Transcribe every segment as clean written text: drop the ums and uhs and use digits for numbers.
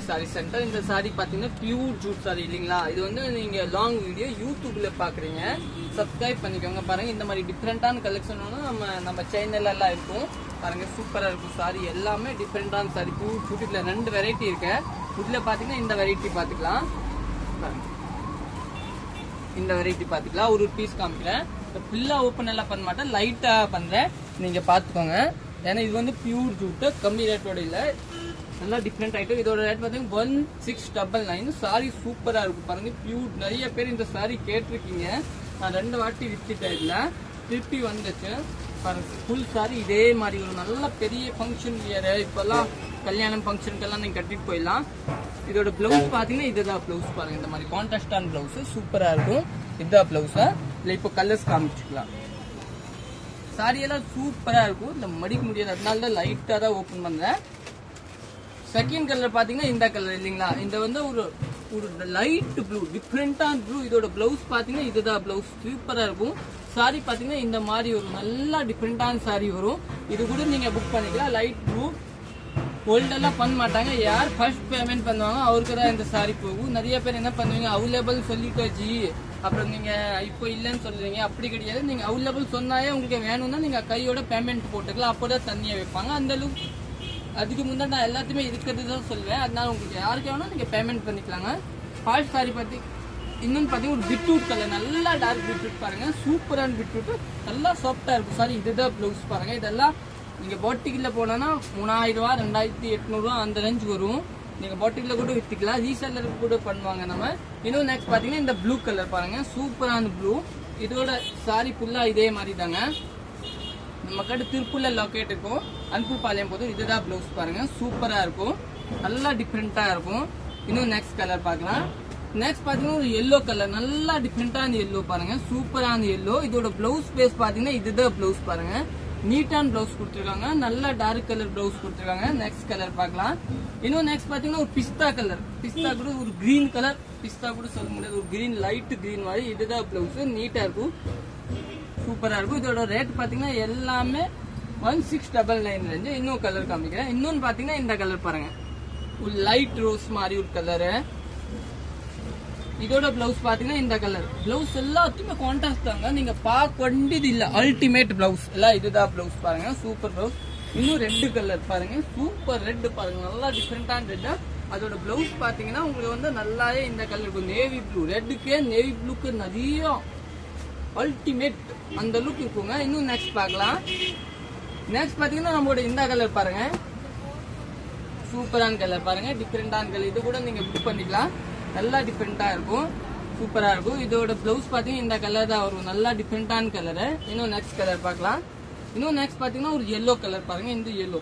Sorry centre. இந்த sorry பாத்தீங்கன்னா pure Jude sorry இல்லைங்களா. இது வந்து நீங்க லாங் வீடியோ யூடியூப்ல பாக்குறீங்க, சப்ஸ்கிரைப் பண்ணிக்கோங்க. பாருங்க இந்த மாதிரி டிஃப்ரெண்டான கலெக்ஷன் நம்ம சேனல்ல எல்லாம் இருக்கும். பாருங்க சூப்பரா இருக்கும் சாரி, எல்லாமே டிஃப்ரெண்டான சாரி. பியூர் ஜூட் இதுல 2 வெரைட்டி இருக்கு. இதுல பாத்தீங்கன்னா இந்த வெரைட்டி பாத்துக்கலாம். இந்த வெரைட்டி பாத்துக்கலாம். ஒரு பீஸ் காமிக்கிறேன். ஃபுல்லா ஓப்பன் எல்லாம் பண்ண மாட்டேன், லைட்டா பண்றேன், நீங்க பாத்துக்கோங்க. ஏன்னா இது வந்து பியூர் ஜூட், கம்மி ரேட்டோட இல்ல, நல்லா டிஃப்ரெண்ட் ஐட்டம். இதோட ரேட் பாத்தீங்கன்னா 1699. சாரி சூப்பரா இருக்கும் பாருங்க, பியூர். நிறைய பேர் இந்த சாரி கேட்டிருக்கீங்க, நான் 2 வாட்டி வித்துட்டேன். இதுல திருப்பி வந்துச்சு பாருங்க. ஃபுல் சாரி இதே மாதிரி ஒரு நல்ல பெரிய ஃபங்க்ஷன் வியர், இப்பெல்லாம் கல்யாணம் ஃபங்க்ஷனுக்கெல்லாம் நீங்க கட்டிட்டு போயிடலாம். இதோட பிளவுஸ் பாத்தீங்கன்னா இதுதான் பிளவுஸ் பாருங்க. இந்த மாதிரி கான்ட்ராஸ்டான பிளவுஸ் சூப்பரா இருக்கும். இதுதான் பிளவுஸ். இல்ல இப்போ கலர்ஸ் காமிச்சுக்கலாம். சாரி எல்லாம் சூப்பரா இருக்கும். இந்த மடிக்க முடியாது, அதனால தான் லைட்டா தான் ஓபன் பண்றேன். செகண்ட் கலர் பாத்தீங்கன்னா இந்த கலர் இல்லைங்களா. இந்த வந்து ஒரு லைட் ப்ளூ, டிஃப்ரெண்டான ப்ளூ. இதோட பிளவுஸ் பாத்தீங்கன்னா இதுதான் பிளவுஸ், சூப்பரா இருக்கும். சாரி பாத்தீங்கன்னா இந்த மாதிரி ஒரு நல்லா டிஃப்ரெண்டான சாரி வரும். இது கூட நீங்க புக் பண்ணிக்கலாம். லைட் ப்ளூ, ஹோல்டெல்லாம் பண்ண மாட்டாங்க. யார் ஃபர்ஸ்ட் பேமெண்ட் பண்ணுவாங்க அவருக்கு தான் இந்த சாரி போகும். நிறைய பேர் என்ன பண்ணுவீங்க, அவைலபிள் சொல்லிட்டாச்சு அப்புறம் நீங்க இப்போ இல்லைன்னு சொல்றீங்க. அப்படி கிடையாது, நீங்க அவைலபிள் சொன்னாயே உங்களுக்கு வேணும்னா நீங்க கையோட பேமெண்ட் போட்டுக்கலாம். அப்போதான் தண்ணியை வைப்பாங்க. அந்த அளவுக்கு அதுக்கு முன்னாடி நான் எல்லாத்தையுமே இருக்கிறது தான் சொல்லுவேன். அதனால உங்களுக்கு யாருக்கு வேணும் நீங்க பேமெண்ட் பண்ணிக்கலாங்க. ஃபால்ஸ் சாரி பத்தி இன்னொன்னு பாத்தீங்கன்னா ஒரு பீட்ரூட் கலர், நல்லா டார்க் பீட்ரூட் பாருங்க, சூப்பரான பீட்ரூட், நல்லா சாஃப்டா இருக்கும் சாரி. இதுதான் பிளவுஸ் பாருங்க. இதெல்லாம் நீங்க பாட்டிக்ல போனா 3000 ரூபா 2800 அந்த ரேஞ்ச் வரும். நீங்க பாட்டிக்ல கூட வித்துக்கலாம், ரீசெல்லர் கூட பண்ணுவாங்க நம்ம. இன்னும் நெக்ஸ்ட் பாத்தீங்கன்னா இந்த ப்ளூ கலர் பாருங்க, சூப்பரான ப்ளூ. இதோட சாரி ஃபுல்லா இதே மாதிரி தாங்க. நம்ம கடை திருப்பூர்ல லொக்கேட் இருக்கும், அன்புபாளையம் போதும். இதுதான் பிளவுஸ் பாருங்க, சூப்பரா இருக்கும், நல்லா டிஃப்ரெண்டா இருக்கும். இன்னும் நெக்ஸ்ட் கலர் பார்க்கலாம். நெக்ஸ்ட் பாத்தீங்கன்னா ஒரு எல்லோ கலர், நல்லா டிஃப்ரெண்டான எல்லோ பாருங்க, சூப்பரான எல்லோ. இதோட பிளவுஸ் பேஸ் பாத்தீங்கன்னா இதுதான் பிளவுஸ் பாருங்க, நீட்டான பிளவுஸ் கொடுத்துருக்காங்க, நல்லா டார்க் கலர் பிளவுஸ் கொடுத்துருக்காங்க. நெக்ஸ்ட் கலர் பார்க்கலாம். இன்னும் நெக்ஸ்ட் பாத்தீங்கன்னா ஒரு பிஸ்தா கலர், பிஸ்தா கூட ஒரு கிரீன் கலர், பிஸ்தா கூட சொல்ல முடியாது, ஒரு கிரீன், லைட் கிரீன் மாதிரி. இதுதான் பிளவுஸ், நீட்டா இருக்கும், சூப்பரா இருக்கும். இதோட ரேட் பாத்தீங்கன்னா எல்லாமே 1699 ரேஞ்சு. இன்னும் கலர் காமிக்கிறேன். இன்னொன்னு பாத்தீங்கன்னா இந்த கலர் பாருங்க, ஒரு லைட் ரோஸ் மாதிரி ஒரு கலரு. இதோட பிளவுஸ் பாத்தீங்கன்னா இந்த கலர். பிளவுஸ் எல்லாத்துக்குமே கான்ட்ராஸ்ட் தாங்க, நீங்க பார்க்க வேண்டியது இல்ல, அல்டிமேட் பிளவுஸ் எல்லாம். இதுதான் பிளவுஸ் பாருங்க, சூப்பர் பிளவுஸ். இன்னும் ரெட் கலர் பாருங்க, சூப்பர் ரெட் பாருங்க, நல்லா டிஃப்ரெண்டான ரெட். அதோட பிளவுஸ் பாத்தீங்கன்னா உங்களுக்கு வந்து நல்லாவே இந்த கலர் இருக்கும், நேவி ப்ளூ. ரெட்டுக்கே நேவி ப்ளூக்கு நிறைய அல்டிமேட் அந்த லுக் இருக்குங்க. இன்னும் நெக்ஸ்ட் பார்க்கலாம். நெக்ஸ்ட் பாத்தீங்கன்னா நம்மளோட இந்த கலர் பாருங்க, சூப்பரான கலர் பாருங்க, டிஃப்ரெண்டான கலர். இது கூட நீங்க புக் பண்ணிக்கலாம், நல்லா டிஃப்ரெண்டா இருக்கும், சூப்பரா இருக்கும். இதோட பிளவுஸ் பாத்தீங்கன்னா இந்த கலர் தான் வரும், நல்லா டிஃப்ரெண்டான கலரு. இன்னும் நெக்ஸ்ட் கலர் பார்க்கலாம். இன்னும் நெக்ஸ்ட் பாத்தீங்கன்னா ஒரு எல்லோ கலர் பாருங்க, இந்த எல்லோ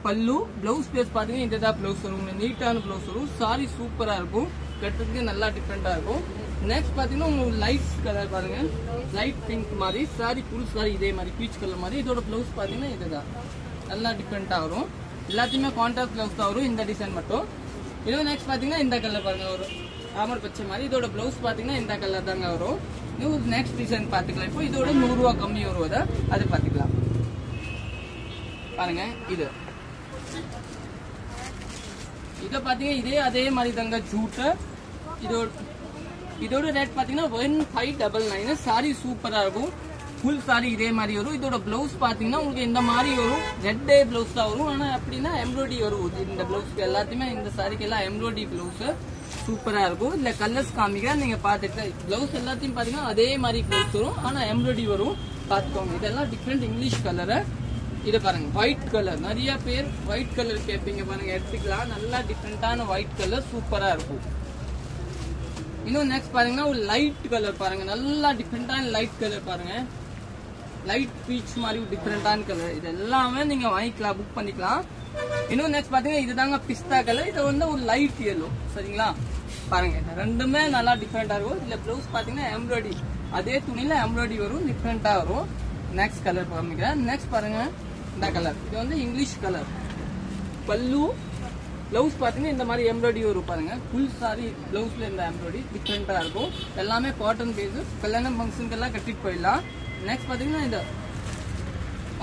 பல்லு. பிளவுஸ் பேஸ் பாத்தீங்கன்னா இதுதான் பிளவுஸ் வரும், நீட்டான பிளவுஸ் வரும். சாரி சூப்பரா இருக்கும், கட்டுறதுக்கு நல்லா டிஃப்ரெண்டா இருக்கும். நெக்ஸ்ட் பாத்தீங்கன்னா உங்களுக்கு லைட் கலர் பாருங்க, லைட் பிங்க் மாதிரி. சாரி ஃபுல் சாரி இதே மாதிரி பீச் கலர் மாதிரி. இதோட பிளவுஸ் பாத்தீங்கன்னா இதுதான், நல்லா டிஃப்ரெண்டா வரும். எல்லாத்தையுமே கான்ட்ராஸ்ட் பிளவுஸ் தான் வரும், இந்த டிசைன் மட்டும். இன்னும் நெக்ஸ்ட் பாத்தீங்கன்னா இந்த கலர் பாருங்க, ஒரு ராமர் பச்சை மாதிரி. இதோட பிளவுஸ் பாத்தீங்கன்னா இந்த கலர் தாங்க வரும். இன்னும் நெக்ஸ்ட் டிசைன் பாத்துக்கலாம். இப்போ இதோட 100 ரூபா கம்மி வருவதா அது பாத்துக்கலாம். பாருங்க இத பாத்தீங்கன்னா இதே அதே மாதிரி தாங்க ஜூட். இதோட ரேட் பாத்தீங்கன்னா 1599. சாரி சூப்பரா இருக்கும், ஃபுல் சாரி இதே மாதிரி வரும். இதோட பிளவுஸ் பாத்தீங்கன்னா உங்களுக்கு இந்த மாதிரி வரும், ரெட் டே பிளவுஸ் தான் வரும். ஆனா அப்படின்னா எம்ப்ராய்டரி வரும் இந்த பிளவுஸ்க்கு எல்லாத்தையுமே. இந்த சாரிக்கு எல்லாம் எம்ப்ராய்டரி பிளவுஸ் சூப்பரா இருக்கும். இல்ல கலர்ஸ் காமிக்கிறேன், நீங்க பாத்துட்டு. பிளவுஸ் எல்லாத்தையும் பாத்தீங்கன்னா அதே மாதிரி பிளவுஸ் வரும், ஆனா எம்ப்ராய்டரி வரும், பாத்துக்கோங்க. இதெல்லாம் டிஃப்ரெண்ட் இங்கிலீஷ் கலரு. இதை பாருங்க, ஒயிட் கலர். நிறைய பேர் ஒயிட் கலர் கேட்பீங்க பாருங்க, எடுத்துக்கலாம். நல்லா டிஃப்ரெண்டான ஒயிட் கலர், சூப்பரா இருக்கும். இன்னும் நெக்ஸ்ட் பாத்தீங்கன்னா ஒரு லைட் கலர் பாருங்க, நல்லா டிஃப்ரெண்டான லைட் கலர் பாருங்க, லைட் பீச் மாதிரி டிஃப்ரெண்டான கலர். இது எல்லாமே நீங்க வாங்கிக்கலாம், புக் பண்ணிக்கலாம். இன்னும் நெக்ஸ்ட் பாத்தீங்கன்னா இதுதாங்க பிஸ்தா கலர். இது வந்து ஒரு லைட் எல்லோ, சரிங்களா. பாருங்க ரெண்டுமே நல்லா டிஃப்ரெண்டா இருக்கும். இதுல பிளவுஸ் பாத்தீங்கன்னா எம்ப்ராய்டரி, அதே துணியில எம்ப்ராய்டரி வரும், டிஃப்ரெண்டா வரும். நெக்ஸ்ட் கலர் காமிக்கிறேன். நெக்ஸ்ட் பாருங்க இந்த கலர், இது வந்து இங்கிலீஷ் கலர். பல்லு, பிளவுஸ் பாத்தீங்கன்னா இந்த மாதிரி எம்ப்ராய்டரி வரும் பாருங்க. ஃபுல் சாரி பிளவுஸ்ல இந்த எம்ப்ராய்டரி டிஃப்ரெண்டா இருக்கும். எல்லாமே காட்டன் பேஸ், கல்யாணம் ஃபங்க்ஷனுக்கு எல்லாம் கட்டிட்டு போயிடலாம். நெக்ஸ்ட் பாத்தீங்கன்னா இந்த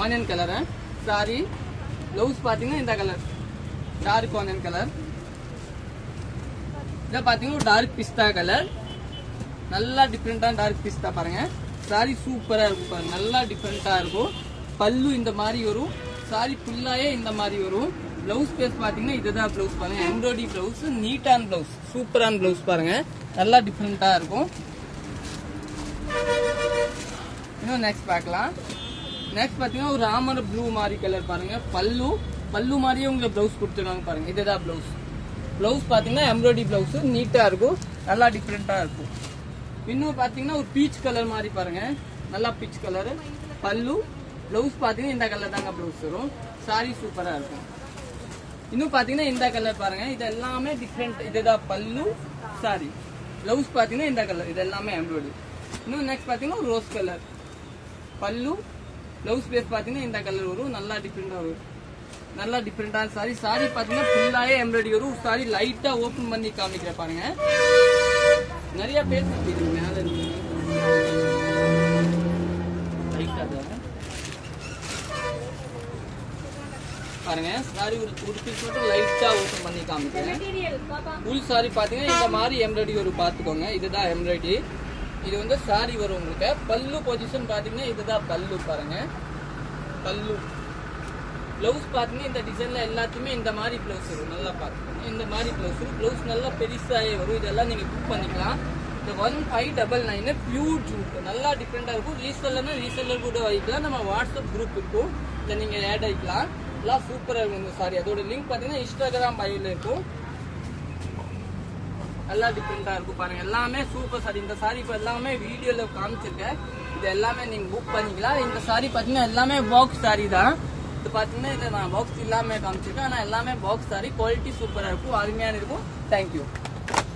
ஆனியன் கலர் சாரி. பிளவுஸ் பாத்தீங்கன்னா இந்த கலர், டார்க் ஆனியன் கலர். இதை பாத்தீங்கன்னா டார்க் பிஸ்தா கலர், நல்லா டிஃப்ரெண்டான டார்க் பிஸ்தா பாருங்க. சாரி சூப்பரா இருக்கும் பாருங்க, நல்லா டிஃப்ரெண்டா இருக்கும். பல்லு இந்த மாதிரி வரும், சாரி ஃபுல்லாயே இந்த மாதிரி வரும். பிளவுஸ் பேஸ் பாத்தீங்கன்னா இதுதான் பிளவுஸ் பாருங்க, எம்ப்ராய்டரி பிளவுஸ், நீட்டான பிளவுஸ், சூப்பரான பிளவுஸ் பாருங்க, நல்லா டிஃப்ரெண்டா இருக்கும். இன்னும் நெக்ஸ்ட் பார்க்கலாம். நெக்ஸ்ட் பாத்தீங்கன்னா ஒரு ராமர் ப்ளூ மாதிரி கலர் பாருங்க. பல்லு மாதிரியே உங்களுக்கு பிளவுஸ் கொடுத்துருவாங்க பாருங்க, இதுதான் பிளவுஸ். பிளவுஸ் பாத்தீங்கன்னா எம்ப்ராய்டரி பிளவுஸ், நீட்டா இருக்கும், நல்லா டிஃப்ரெண்டா இருக்கும். இன்னும் பாத்தீங்கன்னா ஒரு பீச் கலர் மாதிரி பாருங்க, நல்லா பீச் கலர். பல்லு பிளவுஸ் பாத்தீங்கன்னா இந்த கலர் தாங்க பிளவுஸ் வரும். சாரி சூப்பரா இருக்கும். இன்னும் பாத்தீங்கன்னா இந்த கலர் பாருங்க, இது எல்லாமே டிஃப்ரெண்ட். இதுதான் பல்லு, சாரி. பிளவுஸ் பாத்தீங்கன்னா இந்த கலர், இது எல்லாமே எம்ப்ராய்டரி. இன்னும் நெக்ஸ்ட் பாத்தீங்கன்னா ஒரு ரோஸ் கலர். பல்லு பிளவுஸ் பேஸ் பாத்தீங்கன்னா இந்த கலர் வரும், நல்லா டிஃப்ரெண்டா வரும், நல்லா டிஃப்ரெண்டான சாரி. சாரி பாத்தீங்கன்னா ஃபுல்லாயே எம்ப்ராய்டரி வரும். சாரி லைட்டா ஓபன் பண்ணி காமிக்கிறேன் பாருங்க. நிறைய பேர் இது மேல இருக்கு பாருங்க. சாரி ஒரு பீஸ் மட்டும் லைட்டா ஓபன் பண்ணி காமிக்கிறேன். ஃபுல் சாரி பாத்தீங்கன்னா இந்த மாதிரி எம்ப்ராய்டரி வரும், பாத்துக்கோங்க. இதுதான் எம்ப்ராய்டரி. இது வந்து சாரி வரும் உங்களுக்கு. பல்லு பொசிஷன் பாத்தீங்கன்னா இதுதான் பல்லு பாருங்க. பல்லு பிளவுஸ் பாத்தீங்கன்னா இந்த டிசைன்ல எல்லாத்துமே இந்த மாதிரி பிளவுஸ் வரும், நல்லா பாத்துக்கோங்க. இந்த மாதிரி பிளவுஸ் நல்லா பெருசாயே வரும். இதெல்லாம் நீங்க புக் பண்ணிக்கலாம். இந்த 1599 பியூர் ஜூட், நல்லா டிஃப்ரெண்டா இருக்கும். ரீசெல்லர்னா ரீசெல்லர் கூட வைக்கலாம், நம்ம வாட்ஸ்அப் குரூப் இருக்கும், இதை நீங்க ஆட் ஆகிக்கலாம். எல்லாம் சூப்பரா இருக்கும் இந்த சாரி. அதோட லிங்க் பாத்தீங்கன்னா இன்ஸ்டாகிராம் பயோல இருக்கும். நல்லா டிஃப்ரெண்டா இருக்கும் பாருங்க, எல்லாமே சூப்பர் சாரி. இந்த சாரி இப்ப எல்லாமே வீடியோல காமிச்சிருக்கேன், இது எல்லாமே நீங்க புக் பண்ணிக்கலாம். இந்த சாரி பாத்தீங்கன்னா எல்லாமே பாக்ஸ் சாரி தான். இது பாத்தீங்கன்னா இதை நான் பாக்ஸ் இல்லாம காமிச்சிருக்கேன், ஆனா எல்லாமே பாக்ஸ் சாரி. குவாலிட்டி சூப்பரா இருக்கும், அருமையான இருக்கும். தேங்க்யூ.